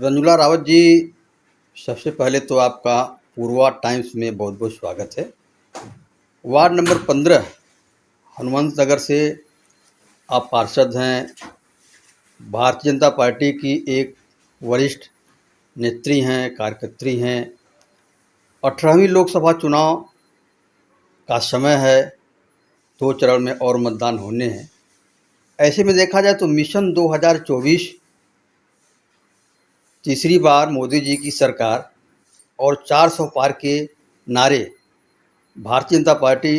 रंजुला रावत जी, सबसे पहले तो आपका पूर्वा टाइम्स में बहुत बहुत स्वागत है। वार्ड नंबर 15 हनुमंत नगर से आप पार्षद हैं। भारतीय जनता पार्टी की एक वरिष्ठ नेत्री हैं, कार्यकर्त्री हैं। 18वीं लोकसभा चुनाव का समय है, 2 चरण में और मतदान होने हैं। ऐसे में देखा जाए तो मिशन 2024 तीसरी बार मोदी जी की सरकार और 400 पार के नारे भारतीय जनता पार्टी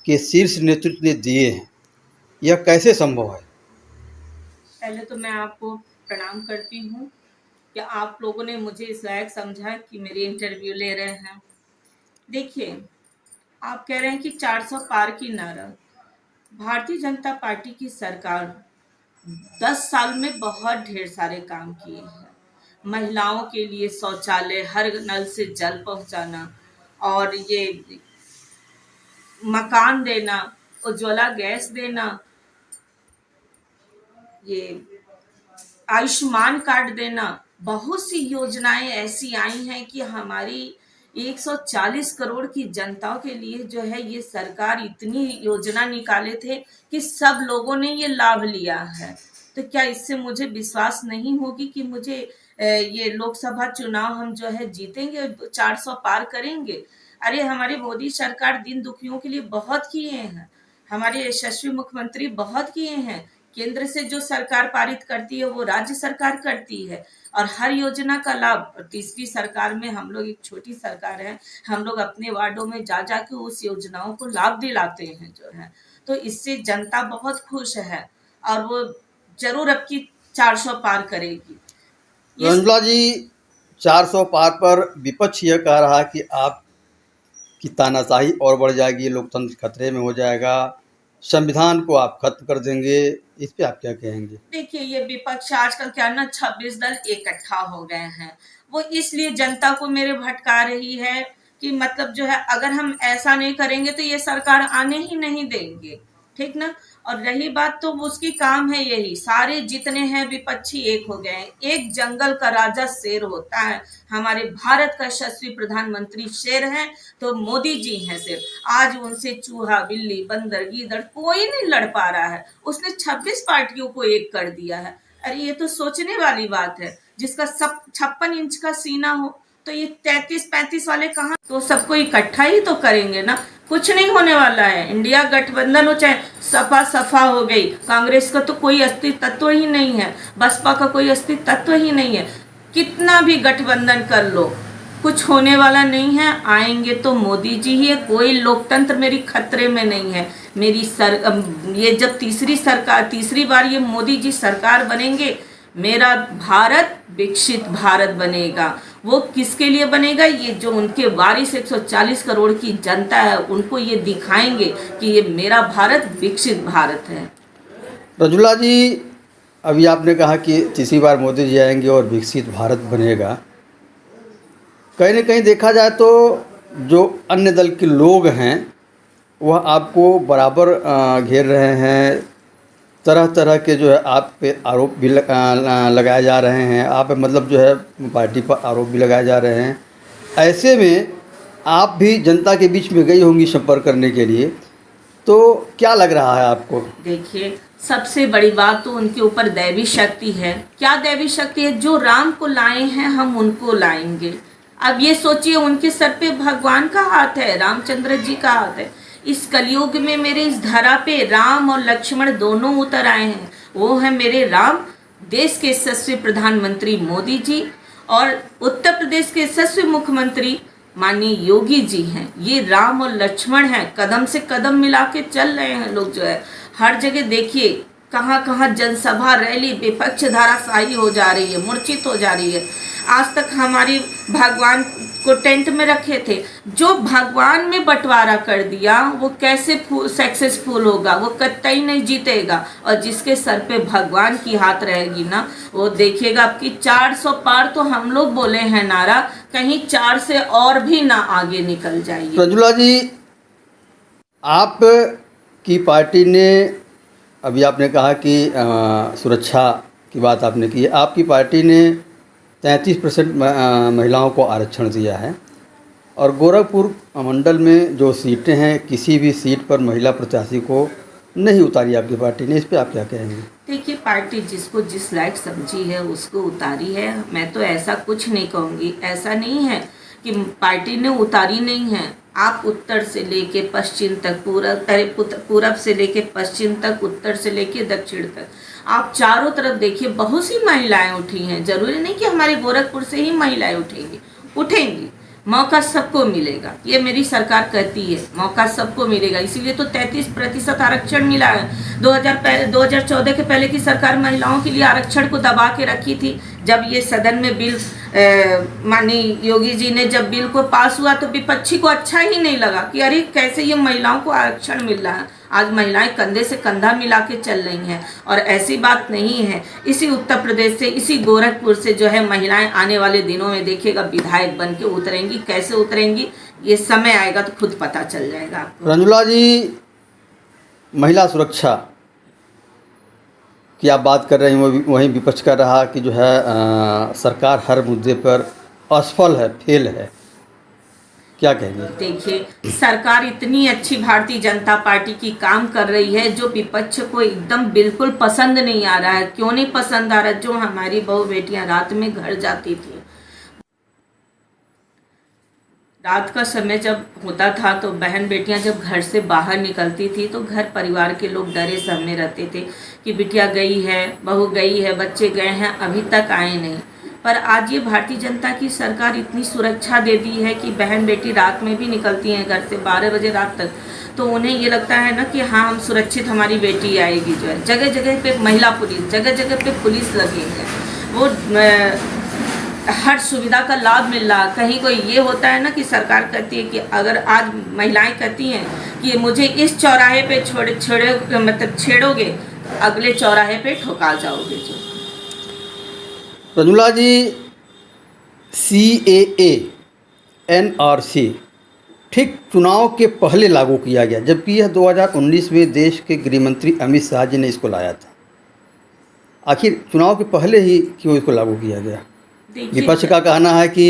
के शीर्ष नेतृत्व ने दिए हैं। यह कैसे संभव है? पहले तो मैं आपको प्रणाम करती हूँ कि आप लोगों ने मुझे इस लायक समझा कि मेरी इंटरव्यू ले रहे हैं। देखिए, आप कह रहे हैं कि 400 पार की नारा। भारतीय जनता पार्टी की सरकार 10 साल में बहुत ढेर सारे काम किए हैं। महिलाओं के लिए शौचालय, हर नल से जल पहुंचाना, और ये मकान देना, उज्ज्वला गैस देना, ये आयुष्मान कार्ड देना, बहुत सी योजनाएं ऐसी आई हैं कि हमारी 140 करोड़ की जनता के लिए जो है ये सरकार इतनी योजना निकाले थे कि सब लोगों ने ये लाभ लिया है। तो क्या इससे मुझे विश्वास नहीं होगी कि मुझे ये लोकसभा चुनाव हम जो है जीतेंगे, 400 पार करेंगे? अरे हमारी मोदी सरकार दिन दुखियों के लिए बहुत किए हैं, हमारे यशस्वी मुख्यमंत्री बहुत किए हैं। केंद्र से जो सरकार पारित करती है वो राज्य सरकार करती है, और हर योजना का लाभ तीसरी सरकार में हम लोग, एक छोटी सरकार है, हम लोग अपने वार्डों में जा जाके उस योजनाओं को लाभ दिलाते हैं जो है। तो इससे जनता बहुत खुश है, और वो जरूर अब की 400 पार करेगी। ये रंजुला जी, 400 पार पर विपक्ष यह कह रहा है कि आपकी तानाशाही और बढ़ जाएगी, लोकतंत्र खतरे में हो जाएगा, संविधान को आप खत्म कर देंगे। इस पे आप क्या कहेंगे? देखिए, ये विपक्ष आजकल क्या ना 26 दल इकट्ठा हो गए हैं। वो इसलिए जनता को मेरे भटका रही है कि मतलब जो है, अगर हम ऐसा नहीं करेंगे तो ये सरकार आने ही नहीं देंगे, ठीक ना। और रही बात, तो उसकी काम है यही, सारे जितने हैं विपक्षी एक हो गए हैं। एक जंगल का राजा शेर होता है, हमारे भारत का यशस्वी प्रधानमंत्री शेर है, तो मोदी जी हैं शेर। आज उनसे चूहा, बिल्ली, बंदर, गीदड़ कोई नहीं लड़ पा रहा है। उसने 26 पार्टियों को एक कर दिया है। अरे ये तो सोचने वाली बात है। जिसका सब 56 इंच का सीना हो, तो ये 33-35 वाले कहाँ, तो सबको इकट्ठा ही तो करेंगे ना। कुछ नहीं होने वाला है। इंडिया गठबंधन हो चाहे सपा सफा हो गई, कांग्रेस का तो कोई अस्तित्व तत्व ही नहीं है, बसपा का कोई अस्तित्व तत्व ही नहीं है। कितना भी गठबंधन कर लो, कुछ होने वाला नहीं है। आएंगे तो मोदी जी ही है। कोई लोकतंत्र मेरी खतरे में नहीं है। मेरी ये जब तीसरी बार ये मोदी जी सरकार बनेंगे, मेरा भारत विकसित भारत बनेगा। वो किसके लिए बनेगा? ये जो उनके वारिस 140 करोड़ की जनता है, उनको ये दिखाएंगे कि ये मेरा भारत विकसित भारत है। रंजुला जी, अभी आपने कहा कि तीसरी बार मोदी जी आएंगे और विकसित भारत बनेगा। कहीं न कहीं देखा जाए तो जो अन्य दल के लोग हैं वह आपको बराबर घेर रहे हैं। तरह तरह के जो है आप पे आरोप भी लगाए जा रहे हैं। आप पे मतलब जो है पार्टी पर आरोप भी लगाए जा रहे हैं। ऐसे में आप भी जनता के बीच में गई होंगी संपर्क करने के लिए, तो क्या लग रहा है आपको? देखिए, सबसे बड़ी बात तो उनके ऊपर दैवी शक्ति है। क्या दैवी शक्ति है? जो राम को लाए हैं हम उनको लाएंगे। अब ये सोचिए, उनके सर पे भगवान का हाथ है, रामचंद्र जी का हाथ है। इस कलयुग में मेरे इस धरा पे राम और लक्ष्मण दोनों उतर आए हैं। वो है मेरे राम, देश के यशस्वी प्रधानमंत्री मोदी जी, और उत्तर प्रदेश के यशस्वी मुख्यमंत्री माननीय योगी जी हैं। ये राम और लक्ष्मण हैं, कदम से कदम मिला के चल रहे हैं लोग जो है। हर जगह देखिए, कहाँ कहाँ जनसभा, रैली, विपक्ष धाराशाही हो जा रही है, मूर्छित हो जा रही है। आज तक हमारी भगवान को टेंट में रखे थे, जो भगवान में बंटवारा कर दिया वो कैसे सक्सेसफुल होगा? वो कतई नहीं जीतेगा। और जिसके सर पे भगवान की हाथ रहेगी ना, वो देखिएगा आपकी 400 पार तो हम लोग बोले हैं नारा, कहीं 4 से और भी ना आगे निकल जाइए। रंजुला जी, आप की पार्टी ने, अभी आपने कहा कि सुरक्षा की बात आपने की है, आपकी पार्टी ने 33% महिलाओं को आरक्षण दिया है और गोरखपुर मंडल में जो सीटें हैं किसी भी सीट पर महिला प्रत्याशी को नहीं उतारी आपकी पार्टी ने, इस पे आप क्या कहेंगे? देखिए, पार्टी जिसको जिस लायक समझी है उसको उतारी है। मैं तो ऐसा कुछ नहीं कहूँगी। ऐसा नहीं है कि पार्टी ने उतारी नहीं है। आप उत्तर से लेके पश्चिम तक, पूरब से लेके पश्चिम तक, उत्तर से लेके दक्षिण तक, आप चारों तरफ देखिए, बहुत सी महिलाएं उठी हैं। जरूरी नहीं कि हमारे गोरखपुर से ही महिलाएं उठेंगी। मौका सबको मिलेगा, ये मेरी सरकार कहती है, मौका सबको मिलेगा। इसीलिए तो 33% आरक्षण मिला है। 2014 के पहले की सरकार महिलाओं के लिए आरक्षण को दबा के रखी थी। जब ये सदन में बिल माननीय योगी जी ने जब बिल को पास हुआ तो विपक्षी को अच्छा ही नहीं लगा कि अरे कैसे ये महिलाओं को आरक्षण मिल रहा है। आज महिलाएं कंधे से कंधा मिला के चल रही हैं और ऐसी बात नहीं है। इसी उत्तर प्रदेश से, इसी गोरखपुर से जो है महिलाएं आने वाले दिनों में देखिएगा विधायक बन के उतरेंगी। कैसे उतरेंगी ये समय आएगा तो खुद पता चल जाएगा आपको। रंजुला जी, महिला सुरक्षा की आप बात कर रहे हैं, वहीं विपक्ष कर रहा कि जो है सरकार हर मुद्दे पर असफल है, फेल है, क्या कहेंगे? देखिए, सरकार इतनी अच्छी भारतीय जनता पार्टी की काम कर रही है जो विपक्ष को एकदम बिल्कुल पसंद नहीं आ रहा है। क्यों नहीं पसंद आ रहा? जो हमारी बहू बेटियां रात में घर जाती थी, रात का समय जब होता था तो बहन बेटियां जब घर से बाहर निकलती थी तो घर परिवार के लोग डरे सहमे रहते थे कि बिटिया गई है, बहू गई है, बच्चे गए हैं, अभी तक आए नहीं। पर आज ये भारतीय जनता की सरकार इतनी सुरक्षा दे दी है कि बहन बेटी रात में भी निकलती हैं घर से 12 बजे रात तक, तो उन्हें ये लगता है ना कि हाँ हम सुरक्षित, हमारी बेटी आएगी। जो है जगह जगह पे महिला पुलिस, जगह जगह पे पुलिस लगी है, वो हर सुविधा का लाभ मिल रहा। कहीं कोई ये होता है ना कि सरकार कहती है कि अगर आज महिलाएं कहती हैं कि मुझे इस चौराहे पे छेड़ोगे तो अगले चौराहे पे ठोका जाओगे। जो रंजुला जी, CAA NRC ठीक चुनाव के पहले लागू किया गया, जबकि यह 2019 में देश के गृह मंत्री अमित शाह जी ने इसको लाया था। आखिर चुनाव के पहले ही क्यों इसको लागू किया गया? विपक्ष का कहना है कि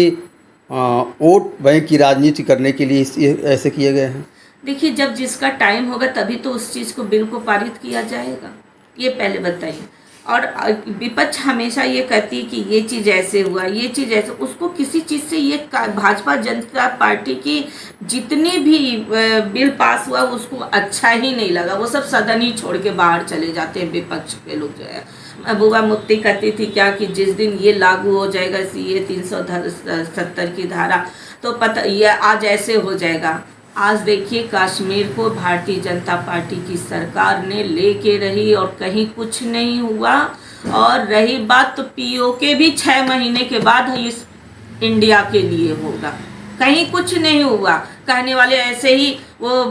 वोट बैंक की राजनीति करने के लिए ऐसे किए गए हैं। देखिए, जब जिसका टाइम होगा तभी तो उस चीज़ को बिल को पारित किया जाएगा, ये पहले बताइए। और विपक्ष हमेशा ये कहती है कि ये चीज़ ऐसे हुआ, ये चीज़ ऐसे, उसको किसी चीज़ से ये भाजपा जनता पार्टी की जितनी भी बिल पास हुआ उसको अच्छा ही नहीं लगा। वो सब सदन ही छोड़ के बाहर चले जाते हैं विपक्ष के लोग। जो है महबूबा मुफ्ती कहती थी क्या कि जिस दिन ये लागू हो जाएगा CA 370 की धारा तो पता ये आज ऐसे हो जाएगा। आज देखिए, कश्मीर को भारतीय जनता पार्टी की सरकार ने लेके रही और कहीं कुछ नहीं हुआ। और रही बात तो POK भी 6 महीने के बाद इस इंडिया के लिए होगा, कहीं कुछ नहीं हुआ। कहने वाले ऐसे ही वो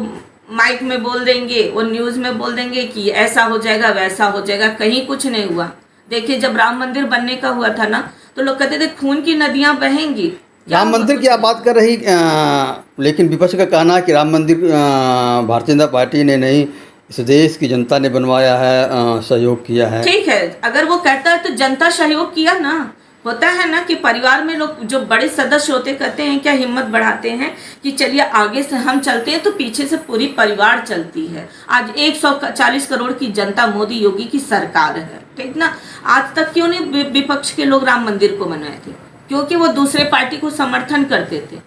माइक में बोल देंगे, वो न्यूज़ में बोल देंगे कि ऐसा हो जाएगा वैसा हो जाएगा, कहीं कुछ नहीं हुआ। देखिए, जब राम मंदिर बनने का हुआ था ना तो लोग कहते थे खून की नदियाँ बहेंगी। राम मंदिर की आप बात कर रही, लेकिन विपक्ष का कहना है कि राम मंदिर भारतीय जनता पार्टी ने नहीं, इस देश की जनता ने बनवाया है, सहयोग किया है। ठीक है, अगर वो कहता है तो जनता सहयोग किया ना। होता है ना कि परिवार में लोग जो बड़े सदस्य होते कहते हैं क्या, हिम्मत बढ़ाते हैं कि चलिए आगे से हम चलते हैं, तो पीछे से पूरी परिवार चलती है। आज 140 करोड़ की जनता मोदी योगी की सरकार है, ठीक ना। आज तक क्यों नहीं विपक्ष के लोग राम मंदिर को बनाए थे? क्योंकि वो दूसरे पार्टी को समर्थन करते थे,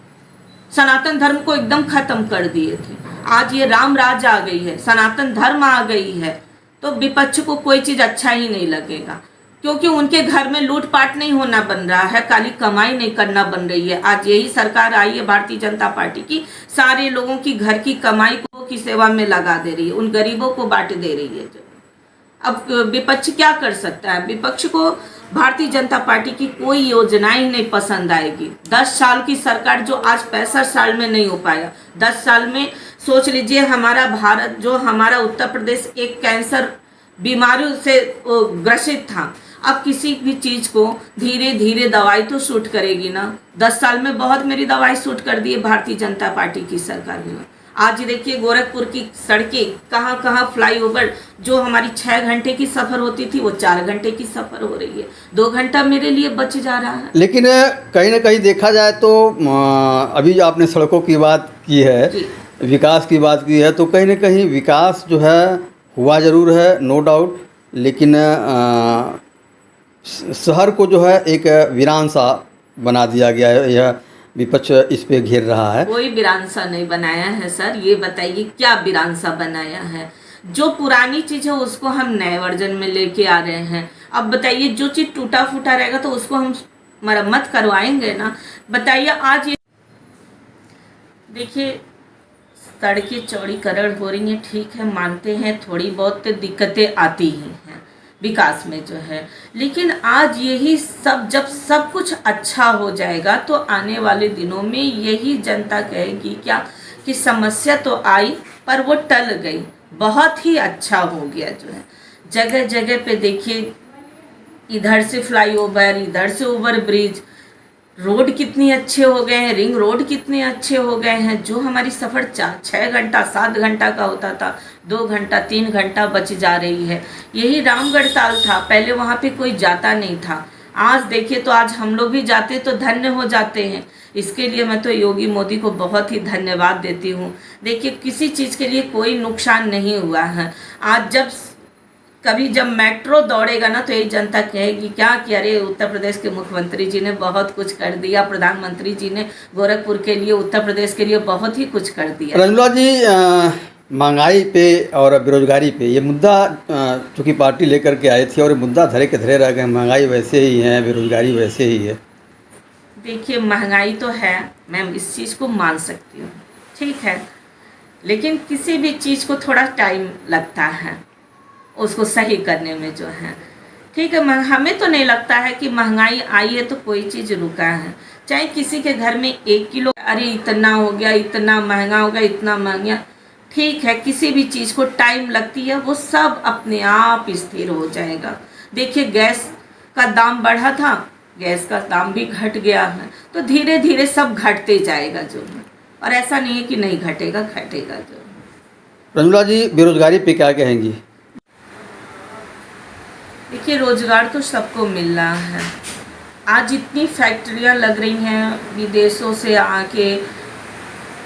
सनातन धर्म को एकदम खत्म कर दिए थे। आज ये राम राज आ गई है, सनातन धर्म आ गई है, तो विपक्ष को कोई चीज़ अच्छा ही नहीं लगेगा, क्योंकि उनके घर में लूटपाट नहीं होना बन रहा है, काली कमाई नहीं करना बन रही है। आज यही सरकार आई है भारतीय जनता पार्टी की, सारे लोगों की घर की कमाई को की सेवा में लगा दे रही है, उन गरीबों को बांट दे रही है। अब विपक्ष क्या कर सकता है? विपक्ष को भारतीय जनता पार्टी की कोई योजनाएं ही नहीं पसंद आएगी। 10 साल की सरकार जो आज 65 साल में नहीं हो पाया, 10 साल में सोच लीजिए हमारा भारत, जो हमारा उत्तर प्रदेश एक कैंसर बीमारियों से ग्रसित था, अब किसी भी चीज़ को धीरे धीरे दवाई तो सूट करेगी ना। 10 साल में बहुत मेरी दवाई सूट कर दी है भारतीय जनता पार्टी की सरकार ने। आज देखिए गोरखपुर की सड़कें कहाँ कहाँ फ्लाईओवर, जो हमारी 6 घंटे की सफ़र होती थी वो 4 घंटे की सफ़र हो रही है। 2 घंटा मेरे लिए बच जा रहा है। लेकिन कहीं ना कहीं देखा जाए तो अभी आपने सड़कों की बात की है, जी विकास की बात की है, तो कहीं ना कहीं विकास जो है हुआ ज़रूर है, नो डाउट। लेकिन शहर को जो है एक वीरान सा बना दिया गया है, यह विपक्ष इस पे घेर रहा है। कोई बिरानसा नहीं बनाया है सर, ये बताइए क्या बिरानसा बनाया है? जो पुरानी चीज़ है उसको हम नए वर्जन में लेके आ रहे हैं। अब बताइए जो चीज़ टूटा फूटा रहेगा तो उसको हम मरम्मत करवाएंगे ना। बताइए आज ये देखिए सड़कें चौड़ीकरण हो रही हैं, ठीक है मानते हैं थोड़ी बहुत दिक्कतें आती ही हैं विकास में जो है, लेकिन आज यही सब जब सब कुछ अच्छा हो जाएगा तो आने वाले दिनों में यही जनता कहेगी क्या कि समस्या तो आई पर वो टल गई, बहुत ही अच्छा हो गया जो है। जगह जगह पे देखिए इधर से फ्लाईओवर, इधर से ओवर ब्रिज, रोड कितनी अच्छे हो गए हैं, रिंग रोड कितने अच्छे हो गए हैं। जो हमारी सफ़र 6 घंटा 7 घंटा का होता था 2 घंटा 3 घंटा बच जा रही है। यही रामगढ़ ताल था, पहले वहाँ पे कोई जाता नहीं था। आज देखिए तो आज हम लोग भी जाते तो धन्य हो जाते हैं। इसके लिए मैं तो योगी मोदी को बहुत ही धन्यवाद देती हूँ। देखिए किसी चीज़ के लिए कोई नुकसान नहीं हुआ है। आज जब मेट्रो दौड़ेगा ना तो यही जनता कहेगी क्या कि अरे उत्तर प्रदेश के मुख्यमंत्री जी ने बहुत कुछ कर दिया, प्रधानमंत्री जी ने गोरखपुर के लिए, उत्तर प्रदेश के लिए बहुत ही कुछ कर दिया। रंजुला जी, महंगाई पे और बेरोजगारी पे ये मुद्दा चूँकि पार्टी लेकर के आई थी और ये मुद्दा धरे के धरे रह गए, महंगाई वैसे ही है, बेरोजगारी वैसे ही है। देखिए महंगाई तो है, मैं इस चीज़ को मान सकती हूँ, ठीक है, लेकिन किसी भी चीज़ को थोड़ा टाइम लगता है उसको सही करने में जो है, ठीक है। हमें तो नहीं लगता है कि महंगाई आई है तो कोई चीज़ रुका है। चाहे किसी के घर में 1 किलो, अरे इतना हो गया, इतना महंगा हो गया, इतना महंगा, ठीक है, किसी भी चीज़ को टाइम लगती है, वो सब अपने आप स्थिर हो जाएगा। देखिए गैस का दाम बढ़ा था, गैस का दाम भी घट गया है, तो धीरे धीरे सब घटते जाएगा जो है, और ऐसा नहीं है कि नहीं घटेगा, घटेगा जो है। रंजुला जी, बेरोजगारी पे क्या कहेंगी? देखिए रोजगार तो सबको मिल रहा है। आज इतनी फैक्ट्रियां लग रही हैं, विदेशों से आके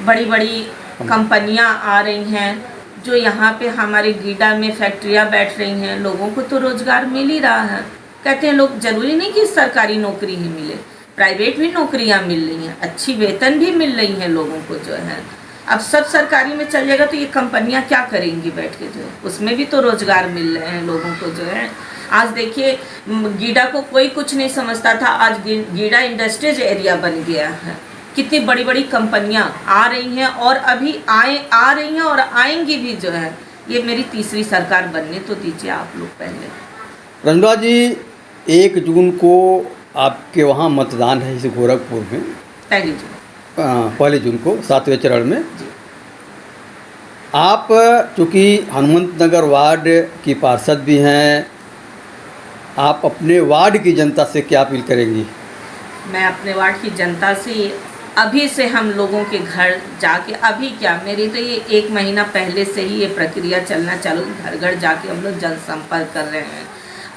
बड़ी बड़ी कंपनियां आ रही हैं, जो यहाँ पे हमारे गीडा में फैक्ट्रियां बैठ रही हैं। लोगों को तो रोजगार मिल ही रहा है। कहते हैं लोग, जरूरी नहीं कि सरकारी नौकरी ही मिले, प्राइवेट भी नौकरियां मिल रही हैं, अच्छी वेतन भी मिल रही हैं लोगों को जो है। अब सब सरकारी में चल जाएगा तो ये कंपनियां क्या करेंगी बैठ के जो है, उसमें भी तो रोजगार मिल रहे हैं लोगों को जो है। आज देखिए गीडा को कोई कुछ नहीं समझता था, आज गीडा इंडस्ट्रीज एरिया बन गया है। कितनी बड़ी बड़ी कंपनियां आ रही हैं और अभी आ रही हैं और आएंगी भी जो है। ये मेरी तीसरी सरकार बनने तो दीजिए आप लोग पहले। रंजुला जी, 1 जून को आपके वहाँ मतदान है इस गोरखपुर में, पहली जून को 7वें चरण में। आप चूँकि हनुमंत नगर वार्ड की पार्षद भी हैं, आप अपने वार्ड की जनता से क्या अपील करेंगी? मैं अपने वार्ड की जनता से अभी से हम लोगों के घर जाके, अभी क्या मेरी तो ये 1 महीना पहले से ही ये प्रक्रिया चलना चालू, घर घर जाके हम लोग जनसंपर्क कर रहे हैं।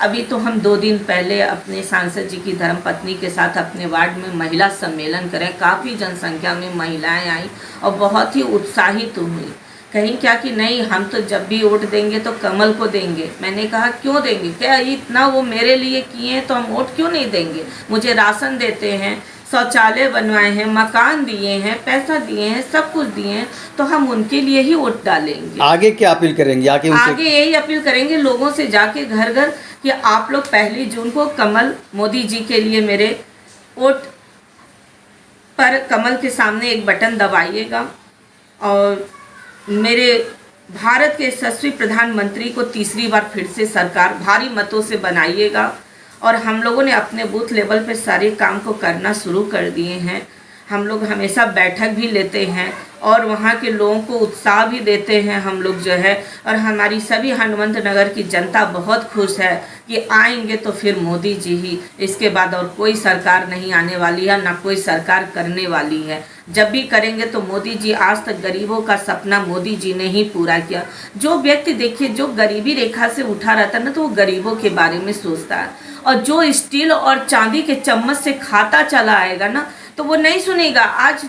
अभी तो हम 2 दिन पहले अपने सांसद जी की धर्मपत्नी के साथ अपने वार्ड में महिला सम्मेलन करें। काफ़ी जनसंख्या में महिलाएं आई और बहुत ही उत्साहित हुई। कहीं क्या कि नहीं हम तो जब भी वोट देंगे तो कमल को देंगे। मैंने कहा क्यों देंगे, क्या इतना वो मेरे लिए किए हैं तो हम वोट क्यों नहीं देंगे। मुझे राशन देते हैं, शौचालय बनवाए हैं, मकान दिए हैं, पैसा दिए हैं, सब कुछ दिए हैं, तो हम उनके लिए ही वोट डालेंगे। आगे क्या अपील करेंगे? आगे यही अपील करेंगे लोगों से जाके घर घर कि आप लोग 1 जून को कमल, मोदी जी के लिए मेरे वोट पर कमल के सामने एक बटन दबाइएगा और मेरे भारत के यशस्वी प्रधानमंत्री को तीसरी बार फिर से सरकार भारी मतों से बनाइएगा। और हम लोगों ने अपने बूथ लेवल पे सारे काम को करना शुरू कर दिए हैं। हम लोग हमेशा बैठक भी लेते हैं और वहाँ के लोगों को उत्साह भी देते हैं हम लोग जो है। और हमारी सभी हनुमंत नगर की जनता बहुत खुश है कि आएंगे तो फिर मोदी जी ही, इसके बाद और कोई सरकार नहीं आने वाली है, ना कोई सरकार करने वाली है। जब भी करेंगे तो मोदी जी, आज तक गरीबों का सपना मोदी जी ने ही पूरा किया। जो व्यक्ति देखिए जो गरीबी रेखा से उठा रहता है ना, तो वो गरीबों के बारे में सोचता है, और जो स्टील और चांदी के चम्मच से खाता चला आएगा ना, तो वो नहीं सुनेगा। आज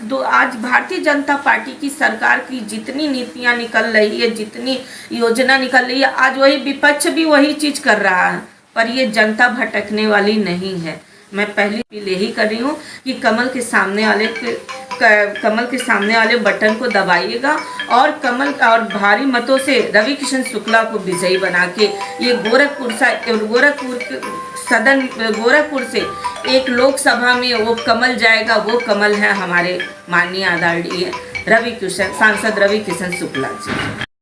भारतीय जनता पार्टी की सरकार की जितनी नीतियां निकल रही है, जितनी योजना निकल रही है, आज वही विपक्ष भी वही चीज कर रहा है, पर ये जनता भटकने वाली नहीं है। मैं पहली अपील यही कर रही हूँ कि कमल के सामने वाले बटन को दबाइएगा और कमल और भारी मतों से रवि किशन शुक्ला को विजयी बना के ये गोरखपुर से एक लोकसभा में वो कमल जाएगा। वो कमल है हमारे माननीय आदरणीय सांसद रवि किशन शुक्ला जी।